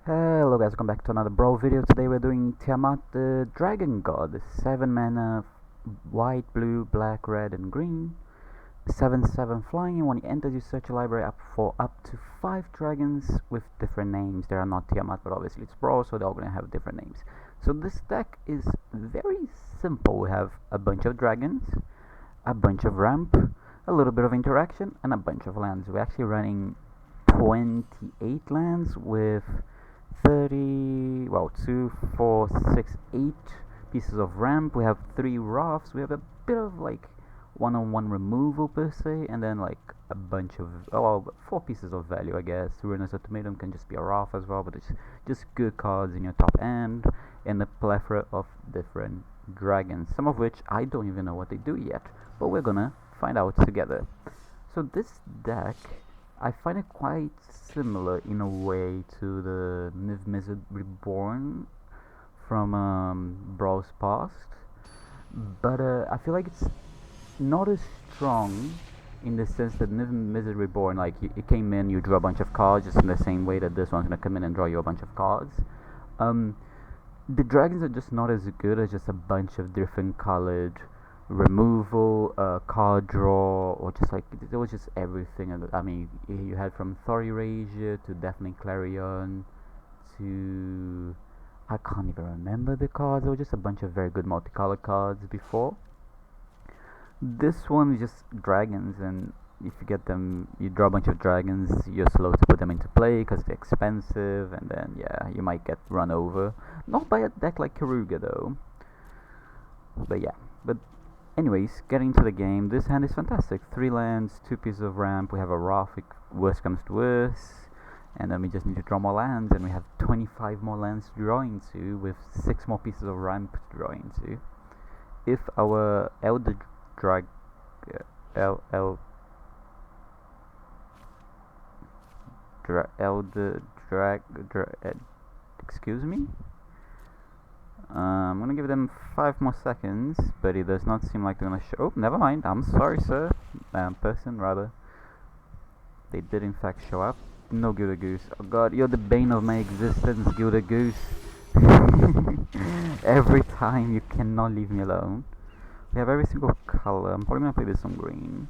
Hello guys, welcome back to another Brawl video. Today we're doing Tiamat, the Dragon God. 7 mana, white, blue, black, red and green. 7/7 flying. When you enter, you search your library up for up to 5 dragons with different names. They are not Tiamat, but obviously it's Brawl, so they're all gonna have different names. So this deck is very simple. We have a bunch of dragons, a bunch of ramp, a little bit of interaction, and a bunch of lands. We're actually running 28 lands with 2, 4, 6, 8 pieces of ramp. We have 3 rafts. We have a bit of like one-on-one removal per se, and then like a bunch of 4 pieces of value, I guess. Ruinous Ultimatum can just be a raft as well, but it's just good cards in your top end, and a plethora of different dragons, some of which I don't even know what they do yet, but we're gonna find out together. So this deck, I find it quite similar in a way to the Niv Reborn from Brawl's past, but I feel like it's not as strong in the sense that Niv Reborn, like it came in, you drew a bunch of cards, just in the same way that this one's gonna come in and draw you a bunch of cards. Um, the dragons are just not as good as just a bunch of different colored removal, card draw, or just like it was just everything. I mean, you had from Thor Erasure to Deafening Clarion to I can't even remember the cards. There were just a bunch of very good multicolored cards before. This one is just dragons, and if you get them, you draw a bunch of dragons. You're slow to put them into play because they're expensive, and then yeah, you might get run over. Not by a deck like Karuga though. But yeah, but anyways, getting into the game, this hand is fantastic. 3 lands, 2 pieces of ramp, we have a Raft if worst comes to worst, and then we just need to draw more lands, and we have 25 more lands to draw into, with 6 more pieces of ramp to draw into. If our Elder Drag... Elder Drag... excuse me? I'm gonna give them 5 more seconds, but it does not seem like they're gonna show. Oh, never mind. I'm sorry, sir. Person, rather. They did in fact show up. No Gilda Goose. Oh god, you're the bane of my existence, Gilda Goose. Every time you cannot leave me alone. We have every single color. I'm probably gonna play this on green.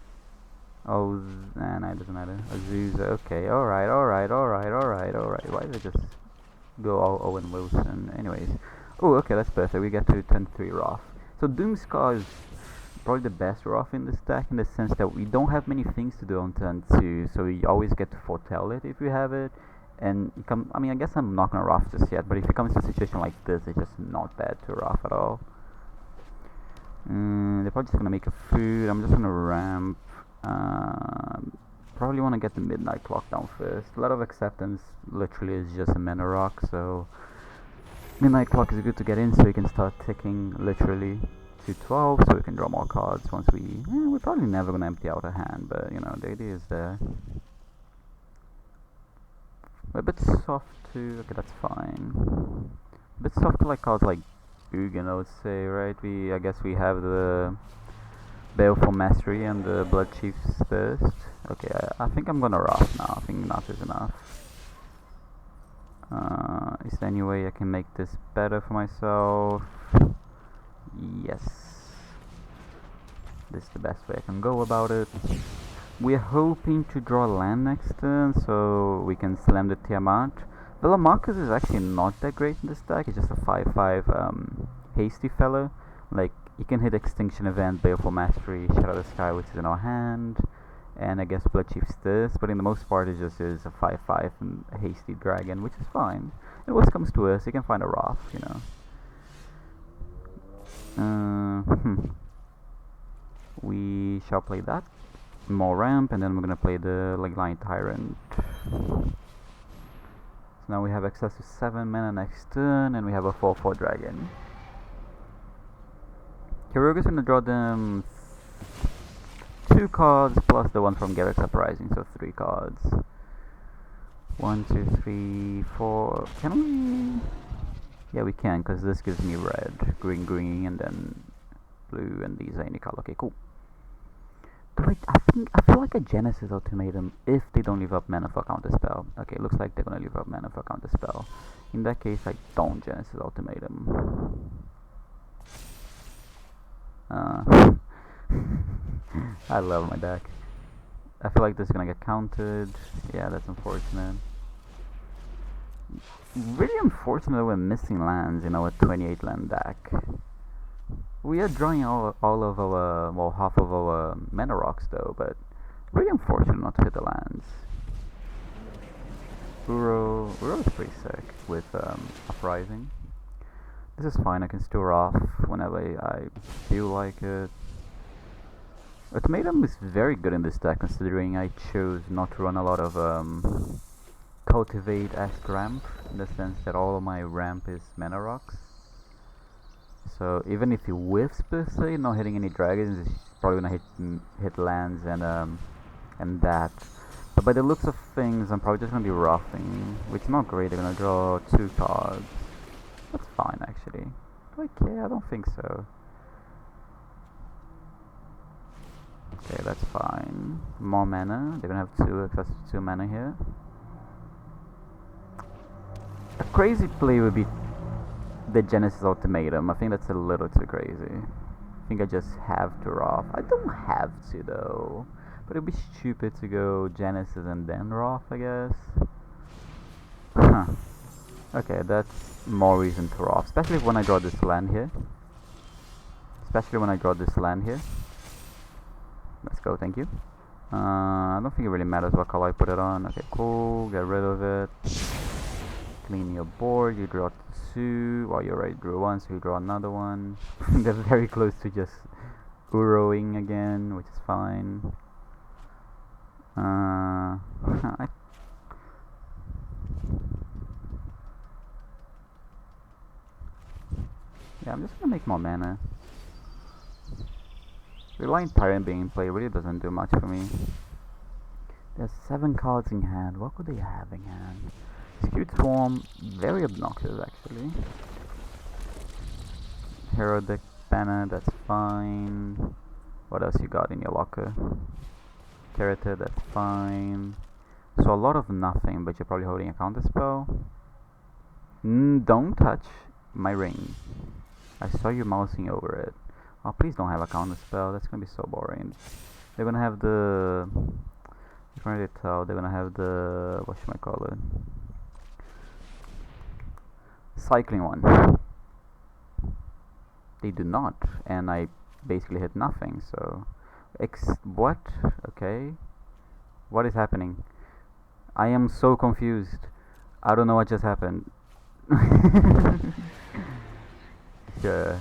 Oh, nah, it doesn't matter. Azusa. Okay, alright. Why did I just go all Owen Wilson? Anyways. Oh, okay, that's perfect. We get to turn 3 Wrath. So Doomscar is probably the best Wrath in this deck, in the sense that we don't have many things to do on turn 2, so we always get to foretell it if you have it. And I mean, I guess I'm not gonna Wrath just yet, but if it comes to a situation like this, it's just not bad to Wrath at all. They're probably just gonna make a food. I'm just gonna ramp. Probably want to get the Midnight Clock down first. A lot of acceptance literally is just a mana rock, so Midnight Clock is good to get in, so we can start ticking literally to 12, so we can draw more cards once we're probably never gonna empty out a hand, but you know, the idea is there. We're a bit soft to, okay, that's fine. A bit soft to like cards like Ugin, I would say, right? I guess we have the Baleful Mastery and the Blood Chief's Thirst. Okay, I think I'm gonna Wrath now. I think enough is enough. Is there any way I can make this better for myself? Yes. This is the best way I can go about it. We're hoping to draw land next turn, so we can slam the Tiamat. Marcus is actually not that great in this deck. It's just a 5/5 hasty fellow. Like, you can hit Extinction Event, Baleful Mastery, Shadow the Sky, which is in our hand, and I guess Blood Chief's this, but in the most part it just is a 5/5 and a hasty dragon, which is fine. If worst comes to us, you can find a Wrath, you know. We shall play that. More ramp, and then we're gonna play the Lion Tyrant. So now we have access to 7 mana next turn, and we have a 4/4 dragon. Karuga's gonna draw them 2 cards plus the one from Garrett's Uprising, so 3 cards. 1, 2, 3, 4. Can we? Yeah, we can, because this gives me red, green, and then blue, and these are any color. Okay, cool. I feel like a Genesis Ultimatum if they don't leave up mana for counter spell. Okay, looks like they're gonna leave up mana for counter spell. In that case, I don't Genesis Ultimatum. I love my deck. I feel like this is gonna get countered. Yeah, that's unfortunate. Really unfortunate that we're missing lands in our 28 land deck. We are drawing all of our, well, half of our mana rocks though, but really unfortunate not to hit the lands. Uro is pretty sick with Uprising. This is fine, I can store off whenever I feel like it. Ultimatum is very good in this deck considering I chose not to run a lot of Cultivate-esque ramp, in the sense that all of my ramp is mana rocks. So even if he whiffs per se, not hitting any dragons, he's probably gonna hit lands and that. But by the looks of things, I'm probably just gonna be roughing, which is not great. They're gonna draw 2 cards. That's fine actually. Do I care? I don't think so. Okay, that's fine. More mana. They're gonna have access to 2 mana here. A crazy play would be the Genesis Ultimatum. I think that's a little too crazy. I think I just have to Wrath. I don't have to though. But it'd be stupid to go Genesis and then Wrath, I guess. Huh. Okay, that's more reason to Wrath. Especially when I draw this land here. Let's go, thank you. I don't think it really matters what color I put it on. Okay, cool. Get rid of it. Clean your board. You draw 2. Well, you already drew 1, so you draw another one. They're very close to just Uroing again, which is fine. Yeah, I'm just gonna make more mana. Reliant Tyrant being in play really doesn't do much for me. There's 7 cards in hand. What could they have in hand? Skewed Swarm, very obnoxious actually. Hero deck banner, that's fine. What else you got in your locker? Character, that's fine. So a lot of nothing, but you're probably holding a counter spell. Don't touch my ring. I saw you mousing over it. Oh, please don't have a counter spell. That's gonna be so boring. They're gonna have the. You can already tell. They're gonna have the. What should I call it? Cycling one. They do not, and I basically hit nothing. So, what? Okay, what is happening? I am so confused. I don't know what just happened. Sure.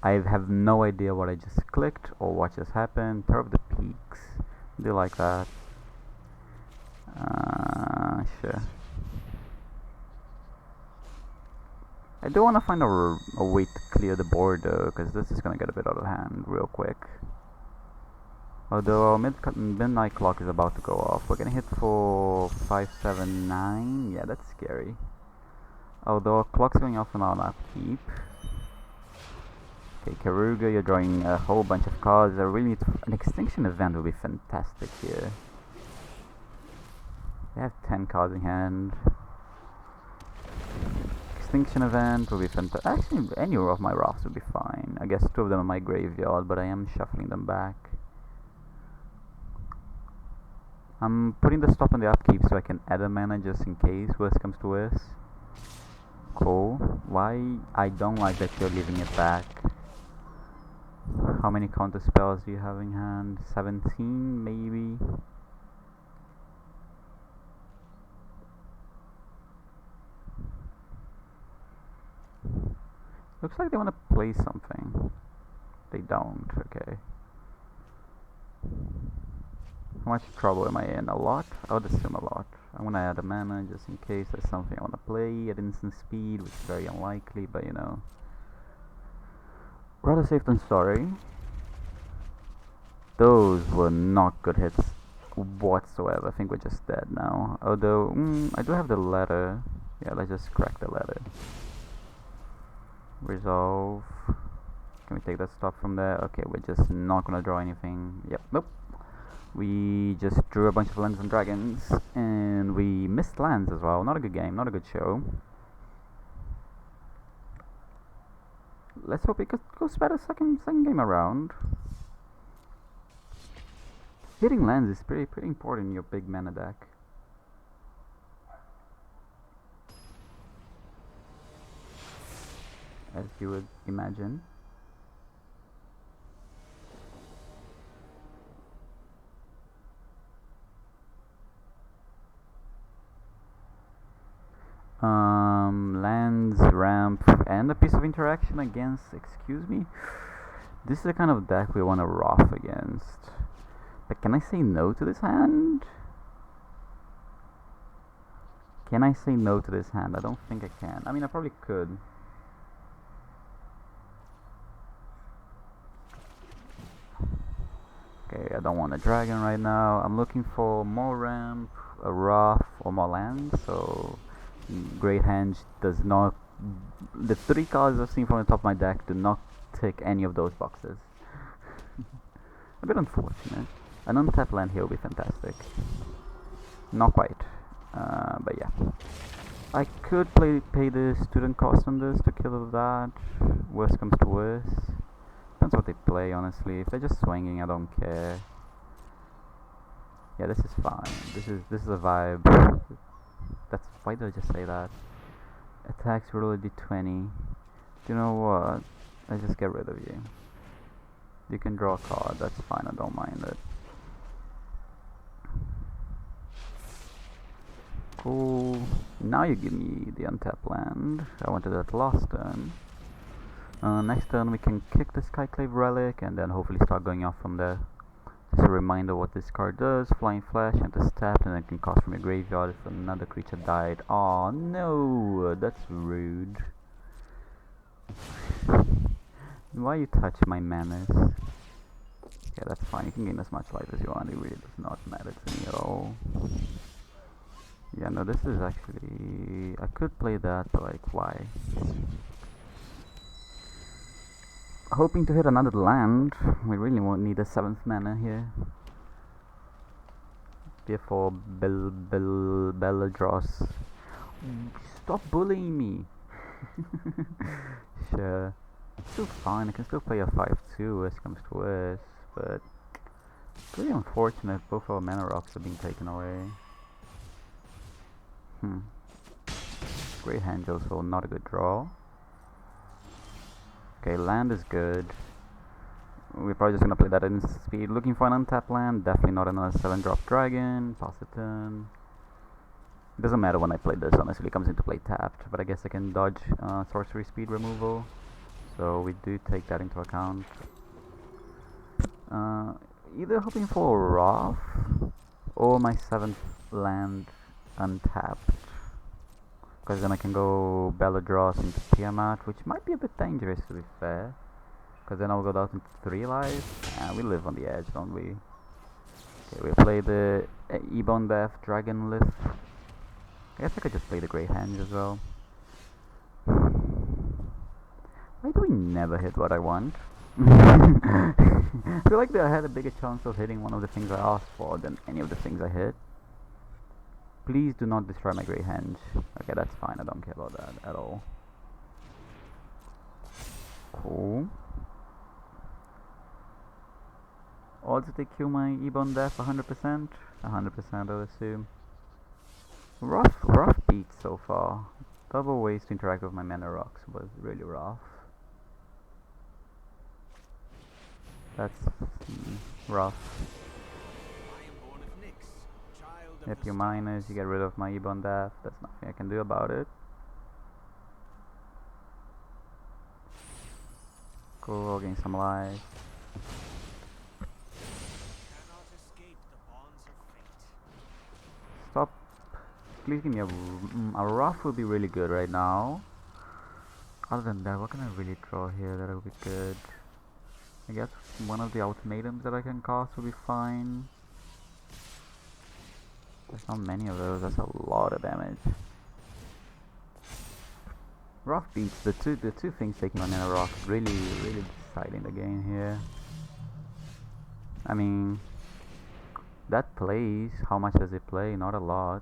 I have no idea what I just clicked or what just happened. Pair of the Peaks. Do you like that? Sure. I do want to find a way to clear the board though, because this is gonna get a bit out of hand real quick. Although our midnight clock is about to go off. We're gonna hit for 579. Yeah, that's scary. Although our clock's going off on our upkeep. Okay, Karuga, you're drawing a whole bunch of cards. I really need an extinction event would be fantastic here. They have 10 cards in hand. Extinction event will be fantastic. Actually, any of my Wraths would be fine. I guess 2 of them are my graveyard, but I am shuffling them back. I'm putting the stop on the upkeep so I can add a mana just in case worst comes to worst. Cool. Why? I don't like that you're leaving it back. How many counter spells do you have in hand? 17 maybe? Looks like they want to play something. They don't, okay. How much trouble am I in? A lot? I would assume a lot. I'm gonna add a mana just in case there's something I wanna play at instant speed, which is very unlikely, but you know. Rather safe than sorry. Those were not good hits whatsoever. I think we're just dead now. Although, I do have the letter. Yeah, let's just crack the letter. Resolve. Can we take that stop from there? Okay, we're just not gonna draw anything. Yep, nope. We just drew a bunch of lands and dragons, and we missed lands as well. Not a good game, not a good show. Let's hope it goes better second game around. Hitting lands is pretty important in your big mana deck. As you would imagine. Lands, ramp, and a piece of interaction against, excuse me? This is the kind of deck we want to rough against. But can I say no to this hand? Can I say no to this hand? I don't think I can. I mean, I probably could. Okay, I don't want a dragon right now. I'm looking for more ramp, a Wrath, or more land, so Great Henge does not... The 3 cards I've seen from the top of my deck do not tick any of those boxes. A bit unfortunate. An untapped land here will be fantastic. Not quite, but yeah. I could pay the student cost on this to kill that. Worst comes to worst. Depends what they play, honestly. If they're just swinging, I don't care. Yeah, this is fine. This is a vibe. Why did I just say that? Attacks roll a d20. Do you know what? I just get rid of you. You can draw a card. That's fine. I don't mind it. Cool. Now you give me the untapped land. I wanted that last turn. Next turn we can kick the Skyclave Relic and then hopefully start going off from there. Just a reminder what this card does. Flying Flash, enters tapped, and then can cast from your graveyard if another creature died. Oh no, that's rude. Why you touch my manners? Yeah, that's fine. You can gain as much life as you want. It really does not matter to me at all. Yeah, no, this is actually... I could play that, but like, why? Hoping to hit another land. We really won't need a 7th mana here. Before Belladros. Stop bullying me! Sure. It's still fine, I can still play a 5-2, worst comes to worst, but... It's really unfortunate both our mana rocks are being taken away. Great Henge also not a good draw. Okay, land is good. We're probably just gonna play that in speed. Looking for an untapped land, definitely not another 7-drop dragon. Pass the turn. It doesn't matter when I play this, honestly, it comes into play tapped, but I guess I can dodge sorcery speed removal. So we do take that into account. Either hoping for a Wrath or my 7th land untapped. Because then I can go Belladros into Tiamat, which might be a bit dangerous to be fair. Because then I'll go down into 3 lives. We live on the edge, don't we? Okay, we play the Ebon Death Dragon Lift. I guess I could just play the Great Henge as well. Why do we never hit what I want? I feel like I had a bigger chance of hitting one of the things I asked for than any of the things I hit. Please do not destroy my Great Henge. Okay, that's fine. I don't care about that at all. Cool. Odds that they kill my Ebon Death 100%? 100% I'll assume. Rough beat so far. Double ways to interact with my mana rocks was really rough. That's rough. If you minus, you get rid of my Ebon Death. There's nothing I can do about it. Cool, I'll gain some life. Stop. Please give me a Wrath would be really good right now. Other than that, what can I really draw here that will be good? I guess one of the ultimatums that I can cast will be fine. There's not many of those, that's a lot of damage. Rough beats, the two things taking on a rock really deciding the game here. I mean, that plays. How much does it play? Not a lot.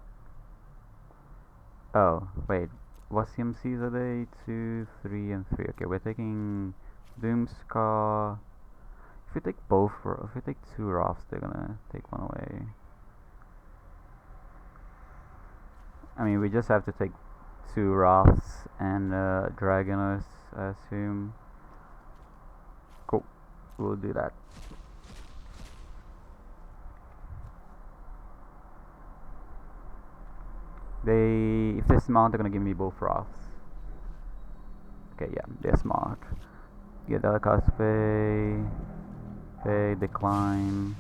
Oh, wait. What CMCs are they? 2, 3, and 3. Okay, we're taking Doomscar. If we take if we take 2 Rafts, they're gonna take 1 away. I mean, we just have to take 2 Rafts and Dragonus, I assume. Cool. We'll do that. If they're smart, they're gonna give me both Rafts. Okay, yeah, they're smart. Get that cast pay, decline,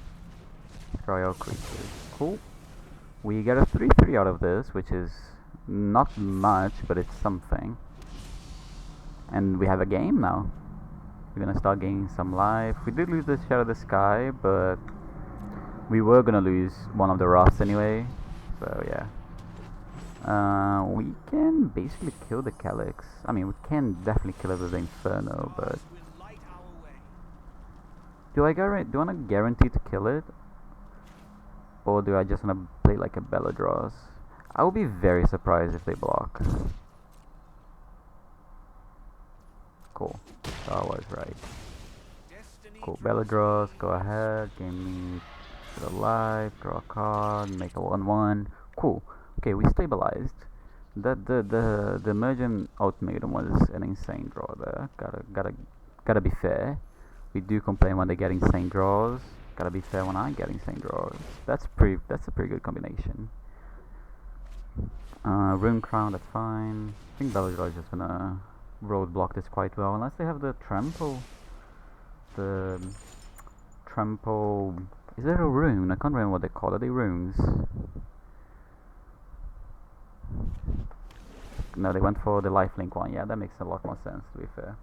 destroy all creatures. Cool. We get a 3/3 out of this, which is not much, but it's something. And we have a game now. We're gonna start gaining some life. We did lose the Shadow of the Sky, but we were gonna lose one of the Rafts anyway. So yeah. We can basically kill the Calyx. I mean, we can definitely kill it with the Inferno, but do I want to guarantee to kill it, or do I just want to play like a Belladros? I would be very surprised if they block. Cool. So I was right. Cool. Belladros, go ahead. Game me to the life. Draw a card. Make a 1/1. Cool. Okay, we stabilized. The Emergent Ultimatum was an insane draw there. Gotta be fair. We do complain when they get insane draws. Gotta be fair when I get insane draws. That's a pretty good combination. Rune Crown, that's fine. I think Bellador is just gonna roadblock this quite well, unless they have the Trample. The Trample. Is there a rune? I can't remember what they call it. Are they runes? No, they went for the lifelink one. Yeah, that makes a lot more sense, to be fair.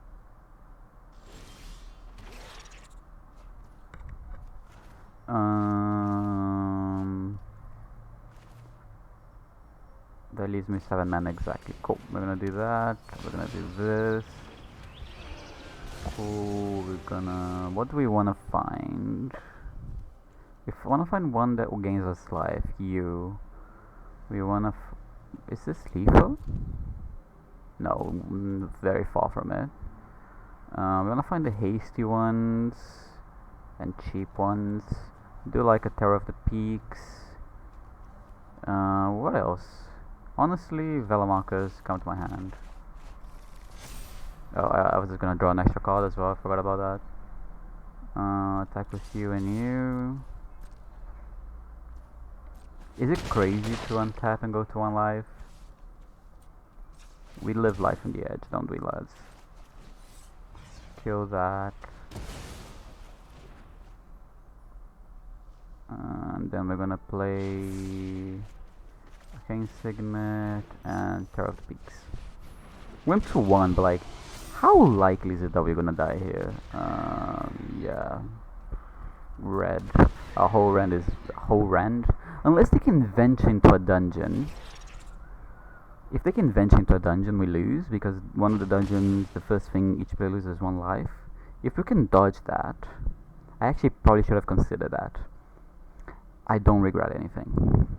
That leaves me 7 mana exactly. Cool. We're gonna do that. We're gonna do this. Cool. We're gonna. What do we wanna find? If we wanna find one that gains us life, we wanna. Is this lethal? No, very far from it. We wanna find the hasty ones and cheap ones. Do like a Terror of the Peaks. What else? Honestly, Velamarkers come to my hand. Oh, I was just gonna draw an extra card as well. I forgot about that. Attack with you and you. Is it crazy to untap and go to 1 life? We live life on the edge, don't we, lads? Kill that. And then we're gonna play Arcane Signet and Terror of the Peaks. Went to 1, but like, how likely is it that we're gonna die here? Yeah. Red. A whole rend is whole rend. Unless they can venture into a dungeon. If they can venture into a dungeon, we lose, because one of the dungeons, the first thing each player loses 1 life. If we can dodge that, I actually probably should have considered that. I don't regret anything.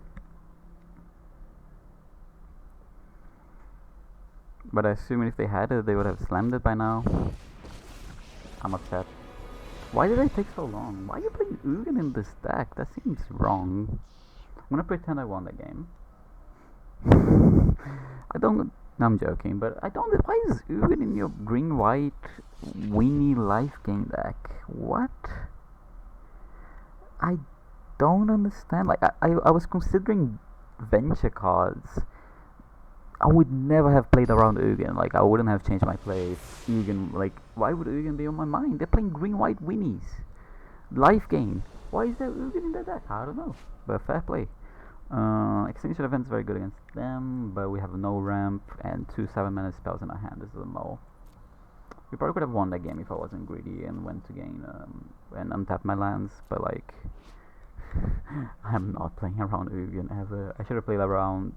But I assume if they had it, they would have slammed it by now. I'm upset. Why did I take so long? Why are you playing Ugin in this deck? That seems wrong. I'm gonna pretend I won the game. I don't. No, I'm joking, but I don't. Why is Ugin in your green-white weenie life game deck? What? I don't understand. Like, I was considering venture cards. I would never have played around Ugin. Like, I wouldn't have changed my play if Ugin, like, why would Ugin be on my mind? They're playing green-white winnies. Life game. Why is there Ugin in the deck? I don't know. But fair play. Extinction Event's very good against them, but we have no ramp and 2 7-mana spells in our hand. This is a null. We probably could have won that game if I wasn't greedy and went to gain and untap my lands, but like, I'm not playing around Ugin ever. I should have played around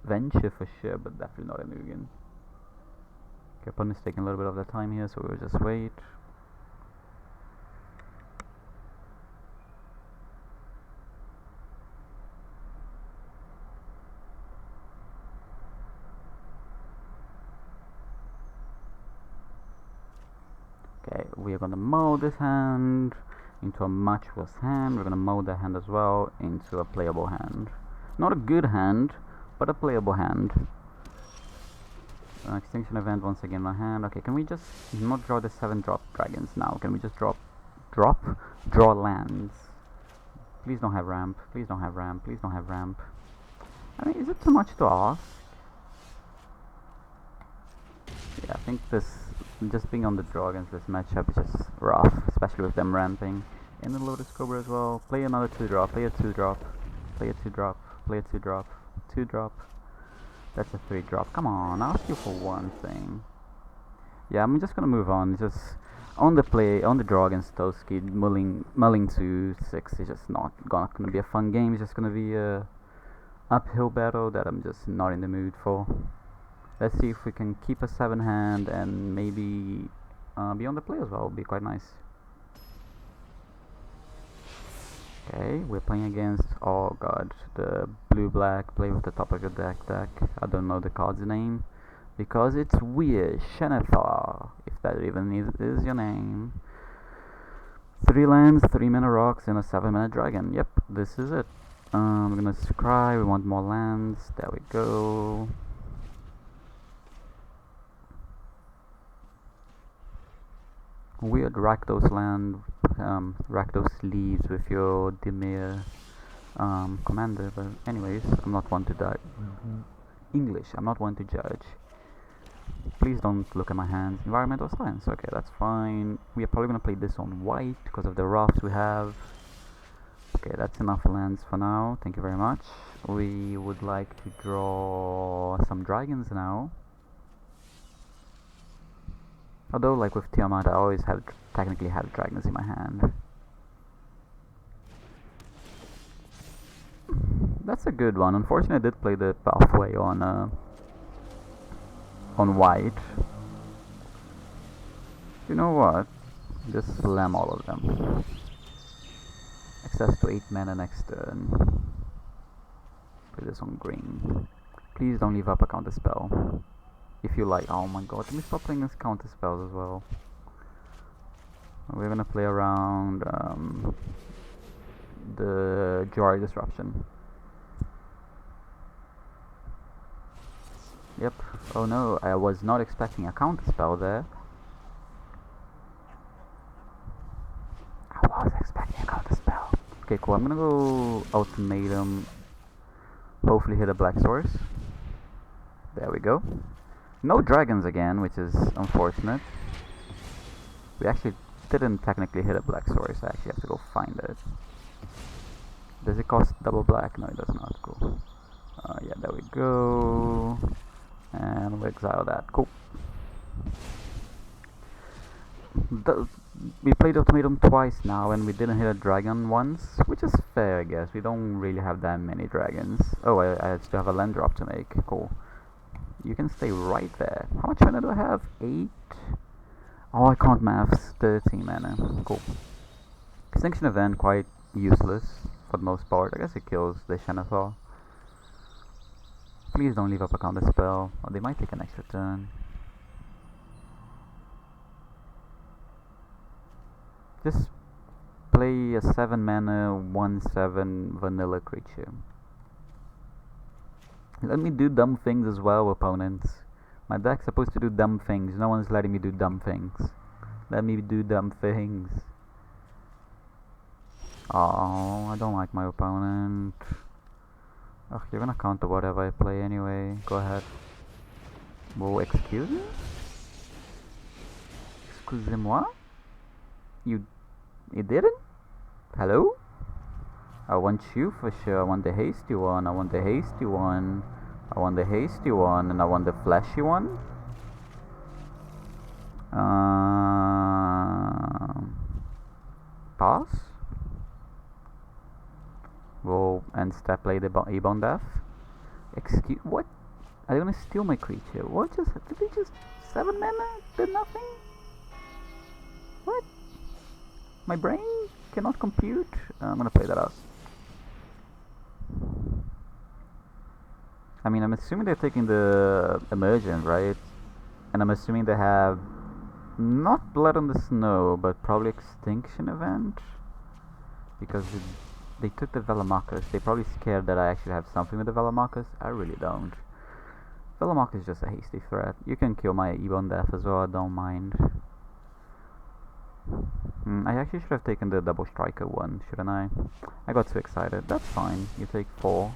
Venture for sure, but definitely not an Ugin. Okay, opponent's taking a little bit of their time here, so we'll just wait. we are gonna mold this hand into a much worse hand. We're gonna mold that hand as well into a playable hand. Not a good hand, but a playable hand. Extinction event once again in my hand. Okay, can we just not draw the 7-drop dragons now? Can we just draw lands? Please don't have ramp. Please don't have ramp. Please don't have ramp. I mean, is it too much to ask? Yeah, I think this, just being on the draw against this matchup is just rough, especially with them ramping. In the Lotus Cobra as well. Play another 2-drop. Play a 2-drop. Play a 2-drop. Play a 2-drop. 2-drop. That's a 3-drop. Come on, I'll ask you for one thing. Yeah, I'm just gonna move on. Just on the play, on the draw against Toski, mulling to 6 is just not gonna be a fun game. It's just gonna be a uphill battle that I'm just not in the mood for. Let's see if we can keep a 7 hand and maybe be on the play as well. Would be quite nice. Okay, we're playing against, oh god, the blue-black, play with the top of your deck. I don't know the card's name, because it's weird. Shenethar, if that even is your name. 3 lands, 3 mana rocks, and a 7 mana dragon. Yep, this is it. We're gonna scry, we want more lands, there we go. Weird Rakdos land, Rakdos leaves with your Dimir commander, but anyways, I'm not one to judge. English, I'm not one to judge. Please don't look at my hands. Environmental science, okay, that's fine. We are probably gonna play this on white because of the roughs we have. Okay, that's enough lands for now, thank you very much. We would like to draw some dragons now. Although, like with Tiamat, I always technically have dragons in my hand. That's a good one. Unfortunately, I did play the pathway on white. You know what? Just slam all of them. Access to 8 mana next turn. Play this on green. Please don't leave up a counter spell. If you like. Oh my god, let me stop playing this counter spells as well. We're gonna play around the Joy Disruption. Yep. Oh no, I was not expecting a counter spell there. I was expecting a counter spell. Okay, cool. I'm gonna go Ultimatum. Hopefully hit a Black Source. There we go. No dragons again, which is unfortunate. We actually didn't technically hit a Black Source. I actually have to go find it. Does it cost double black? No, it does not. Cool. Yeah, there we go. And we exile that. Cool. We played Ultimatum twice now, and we didn't hit a dragon once, which is fair, I guess. We don't really have that many dragons. Oh, I still have a land drop to make. Cool. You can stay right there. How much mana do I have? 8? Oh, I can't maths. 13 mana. Cool. Extinction event, quite useless for the most part. I guess it kills the Shenethar. Please don't leave up a counter spell, or they might take an extra turn. Just play a 7 mana, 1/7 vanilla creature. Let me do dumb things as well, opponents. My deck's supposed to do dumb things. No one's letting me do dumb things. Let me do dumb things. Oh, I don't like my opponent. Ugh, you're gonna counter whatever I play anyway. Go ahead. Well, excuse me? Excusez-moi? You didn't? Hello? I want you for sure. I want the hasty one. I want the hasty one. I want the hasty one, and I want the flashy one. Pass. Roll and step play the Ebon Death. Excuse what? Are they gonna steal my creature? What just did they just 7 mana? Did nothing? What? My brain cannot compute. I'm gonna play that out. I mean, I'm assuming they're taking the Emergent, right? And I'm assuming they have Not Blood on the Snow, but probably Extinction Event. Because they took the Velomachus. They probably scared that I actually have something with the Velomachus. I really don't. Velomachus is just a hasty threat. You can kill my Ebon Death as well, I don't mind. I actually should have taken the double striker one, shouldn't I? I got too excited. That's fine. You take 4.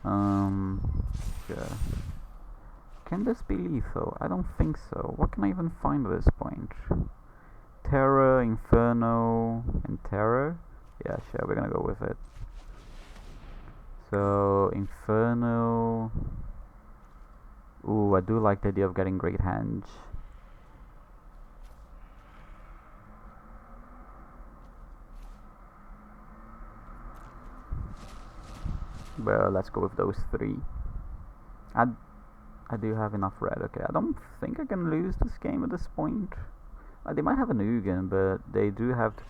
Sure. Can this be lethal? I don't think so. What can I even find at this point? Terror, Inferno, and Terror? Yeah, sure, we're gonna go with it. So, Inferno... Ooh, I do like the idea of getting Great Henge. Well, let's go with those 3. I do have enough red. Okay, I don't think I can lose this game at this point. They might have an Ugin, but they do have to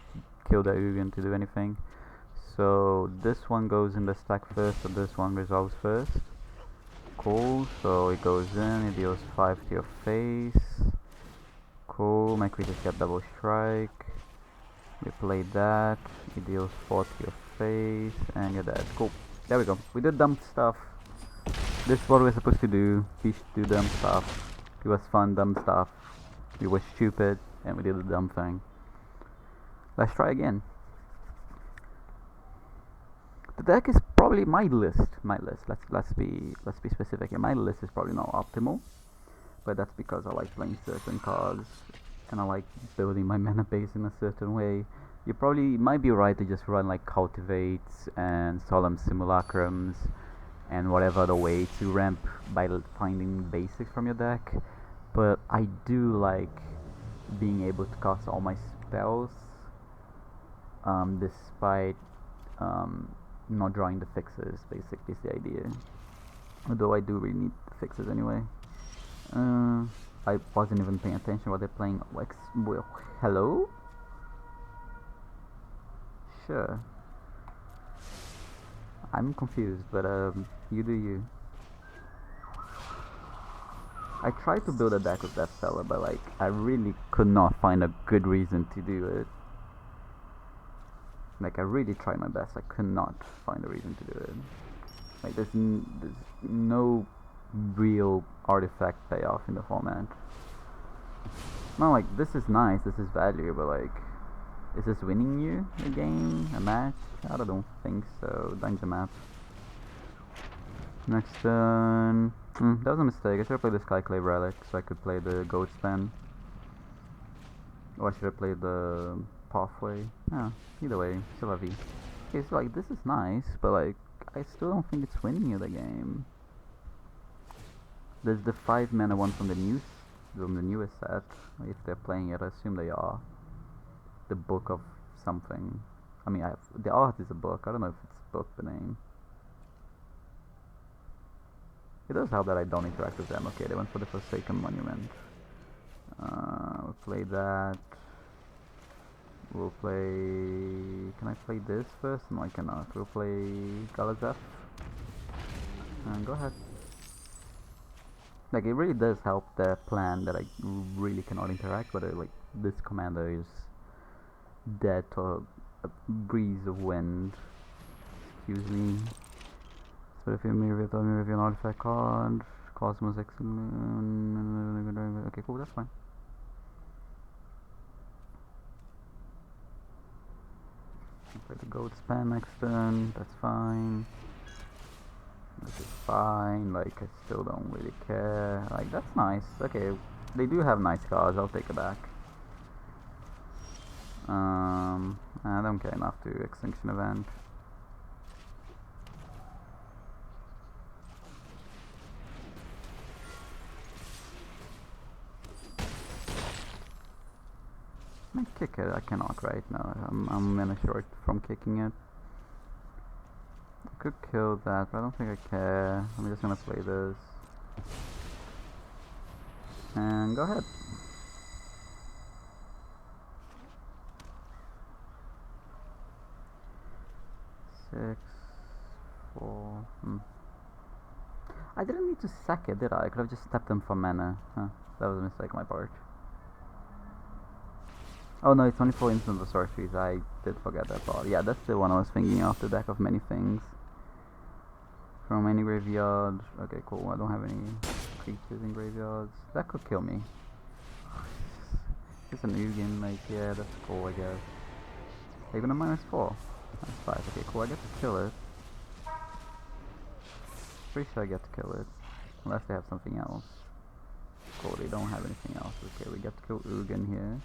kill the Ugin to do anything. So this one goes in the stack first, so this one resolves first. Cool, so it goes in, it deals 5 to your face. Cool, my creatures get double strike. We played that, it deals 4 to your face, and you're dead. Cool, there we go. We did dumb stuff. This is what we're supposed to do. We should do dumb stuff. It was fun, dumb stuff. We were stupid, and we did a dumb thing. Let's try again. The deck is probably my list. Let's be specific here. My list is probably not optimal, but that's because I like playing certain cards, and I like building my mana base in a certain way. You probably might be right to just run like Cultivates and Solemn Simulacrums and whatever other way to ramp by finding basics from your deck, but I do like being able to cast all my spells despite not drawing the fixes. Basically is the idea, although I do really need the fixes anyway. I wasn't even paying attention what they're playing. Well, hello? Sure. I'm confused, but you do you. I tried to build a deck with that fella, but like I really could not find a good reason to do it. Like I really tried my best, I could not find a reason to do it. Like there's no real artifact payoff in the format. Not like this is nice, this is value, but like, is this winning you a game, a match? I don't think so. Dungeon map. Next turn. That was a mistake. I should have played the Skyclave Relic so I could play the Goat Span. Or I should have played the Pathway. Yeah, either way, still have V. Okay, so like this is nice, but like I still don't think it's winning you the game. There's the 5 mana one from the newest set. If they're playing it, I assume they are. The Book of something. I mean, the art is a book. I don't know if it's book the name. It does help that I don't interact with them. Okay, they went for the Forsaken Monument. We'll play that. We'll play... Can I play this first? No, I cannot. We'll play Galazeth. And go ahead. Like, it really does help their plan that I really cannot interact with it. Like, this commander is dead to a breeze of wind. Excuse me. So if you mirror an artifact card, Cosmos Excellent. Okay, cool, that's fine. Play the Goat Span next turn, that's fine. This is fine, like I still don't really care. Like that's nice. Okay, they do have nice cards, I'll take it back. I don't care enough to Extinction Event. Can I kick it? I cannot right now. I'm mana short from kicking it. I could kill that, but I don't think I care. I'm just gonna play this. And go ahead. Six, 4. I didn't need to sack it, did I? I could have just stepped them for mana. Huh, that was a mistake on my part. Oh no, it's only for instant sorceries. I did forget that part. Yeah, that's the one I was thinking of, the deck of many things. From any graveyard. Okay, cool. I don't have any creatures in graveyards. That could kill me. It's an Ugin, like, yeah, that's cool, I guess. Even a -4. That's 5. Okay, cool. I get to kill it. Pretty sure I get to kill it. Unless they have something else. Cool, they don't have anything else. Okay, we get to kill Ugin here.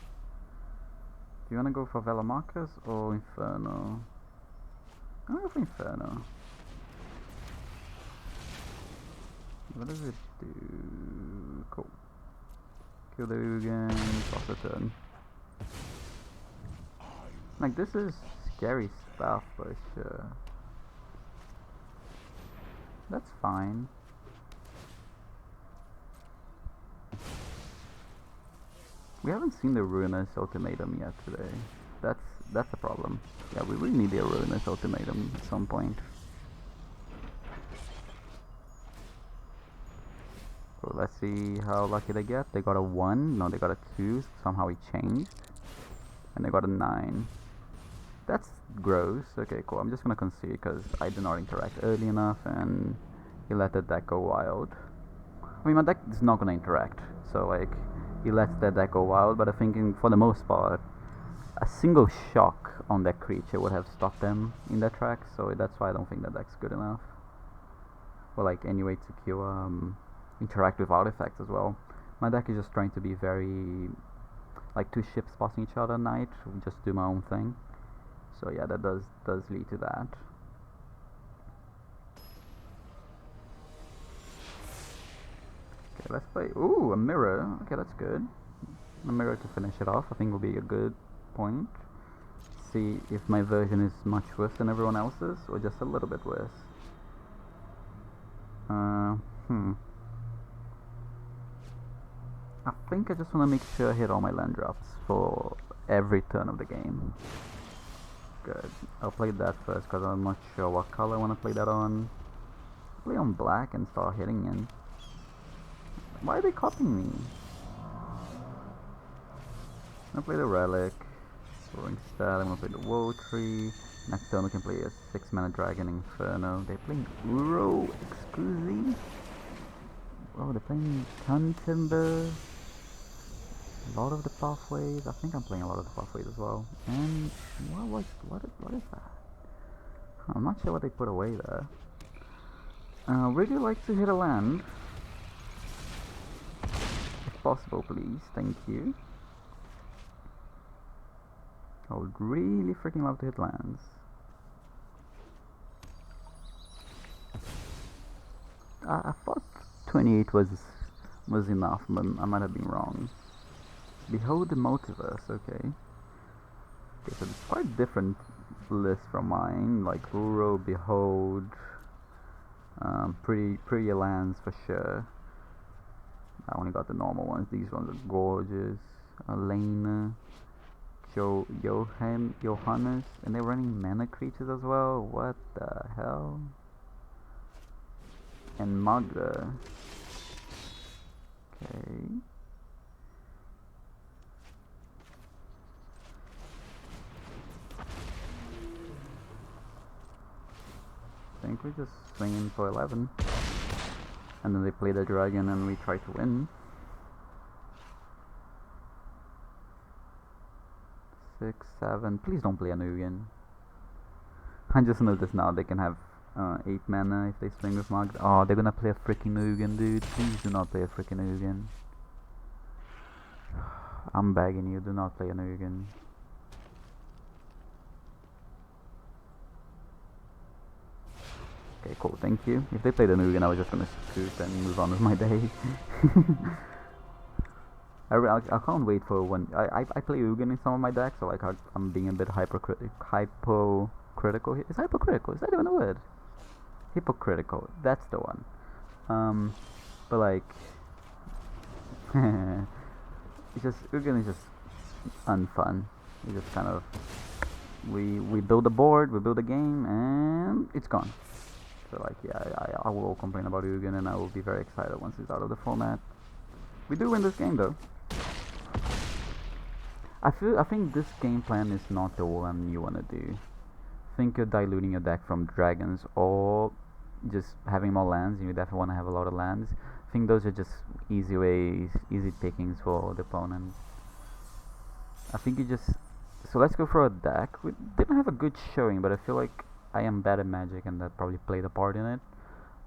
Do you wanna go for Velamarcus or Inferno? I'm gonna go for Inferno. What does it do? Cool. Kill the Ugin, toss a turn. Like, this is scary stuff for sure. That's fine. We haven't seen the Ruinous Ultimatum yet today. That's a problem. Yeah, we really need the Ruinous Ultimatum at some point. So let's see how lucky they get. They got a 1. No, they got a 2. Somehow he changed. And they got a 9. That's gross. Okay, cool. I'm just gonna concede because I did not interact early enough and he let the deck go wild. I mean, my deck is not gonna interact. So, like, he lets that deck go wild, but I'm thinking for the most part, a single shock on that creature would have stopped them in their tracks, so that's why I don't think that deck's good enough. Or like any way to kill interact with artifacts as well. My deck is just trying to be very like 2 ships passing each other at night, just do my own thing. So yeah, that does lead to that. Okay, let's play. Ooh, a mirror. Okay, that's good. A mirror to finish it off, I think will be a good point. See if my version is much worse than everyone else's, or just a little bit worse. I think I just want to make sure I hit all my land drops for every turn of the game. Good. I'll play that first because I'm not sure what color I want to play that on. Play on black and start hitting in. Why are they copying me? I'm gonna play the Relic. So instead I'm gonna play the Woe Tree. Next turn we can play a 6-mana Dragon Inferno. They're playing Uro Exclusive. Oh, they're playing Ton Timber. A lot of the pathways. I think I'm playing a lot of the pathways as well. And what is that? I'm not sure what they put away there. Really like to hit a land. If possible, please. Thank you. I would really freaking love to hit lands. I thought 28 was enough, but I might have been wrong. Behold the Multiverse, okay. Okay, so it's quite different list from mine, like Uro, Behold, pretty lands for sure. I only got the normal ones. These ones are gorgeous. Elena, Johannes, and they're running mana creatures as well. What the hell? And Maga. Okay. I think we just swing in for 11. And then they play the dragon and we try to win. 6, 7. Please don't play an Ugin. I just noticed now they can have 8 mana if they swing with Mag. Oh, they're gonna play a freaking Ugin, dude. Please do not play a freaking Ugin. I'm begging you, do not play an Ugin. Okay, cool, thank you. If they played an Ugin, I was just gonna scoot and move on with my day. I can't wait for when I play Ugin in some of my decks, so like I'm being a bit hypocritical. Is hypocritical? Is that even a word? Hypocritical. That's the one. But like, it's just Ugin is just unfun. It's just kind of we build a board, we build a game, and it's gone. So like, yeah, I will complain about Ugin, and I will be very excited once it's out of the format. We do win this game though. I think this game plan is not the one you wanna do. I think you're diluting your deck from dragons or just having more lands. You definitely wanna have a lot of lands. I think those are just easy ways, easy pickings for the opponent. I think you just so let's go for a deck. We didn't have a good showing, but I feel like I am bad at Magic, and that probably played a part in it.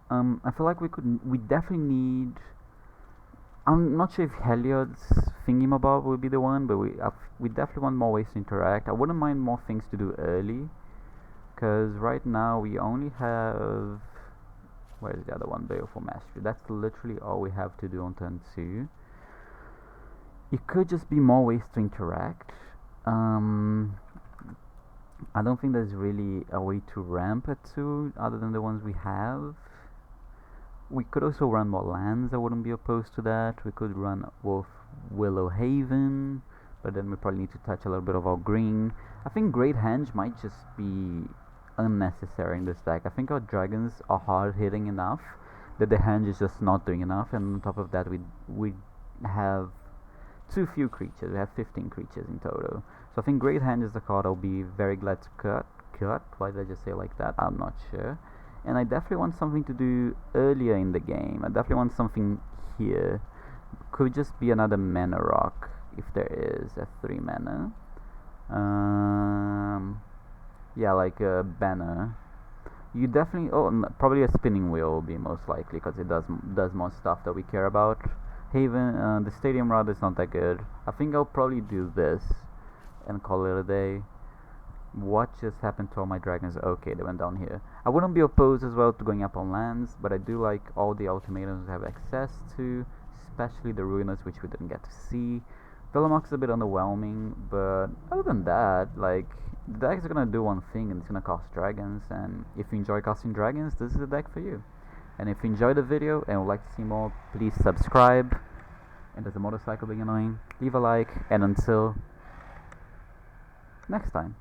I feel like we definitely need. I'm not sure if Heliod's Thingamabob would be the one, but we definitely want more ways to interact. I wouldn't mind more things to do early, because right now we only have. Where is the other one? Baleful Mastery. That's literally all we have to do on turn 2. It could just be more ways to interact. I don't think there's really a way to ramp it to other than the ones we have. We could also run more lands. I wouldn't be opposed to that. We could run Wolf Willow Haven, but then we probably need to touch a little bit of our green. I think Great Henge might just be unnecessary in this deck. I think our dragons are hard hitting enough that the Henge is just not doing enough, and on top of that we have too few creatures. We have 15 creatures in total. So I think Great Hand is the card I'll be very glad to cut. Why did I just say it like that? I'm not sure. And I definitely want something to do earlier in the game. I definitely want something here. Could just be another mana rock if there is a 3 mana. Yeah, like a banner. You definitely probably a spinning wheel will be most likely because it does more stuff that we care about. Haven, the stadium route is not that good. I think I'll probably do this and call it a day. What just happened to all my dragons? Okay, they went down here. I wouldn't be opposed as well to going up on lands, but I do like all the ultimatums we have access to, especially the Ruinous, which we didn't get to see. Velomox is a bit underwhelming, but other than that, like, the deck is gonna do one thing, and it's gonna cost dragons, and if you enjoy casting dragons, this is the deck for you. And if you enjoyed the video and would like to see more, please subscribe. And there's a motorcycle being annoying. Leave a like, and until next time.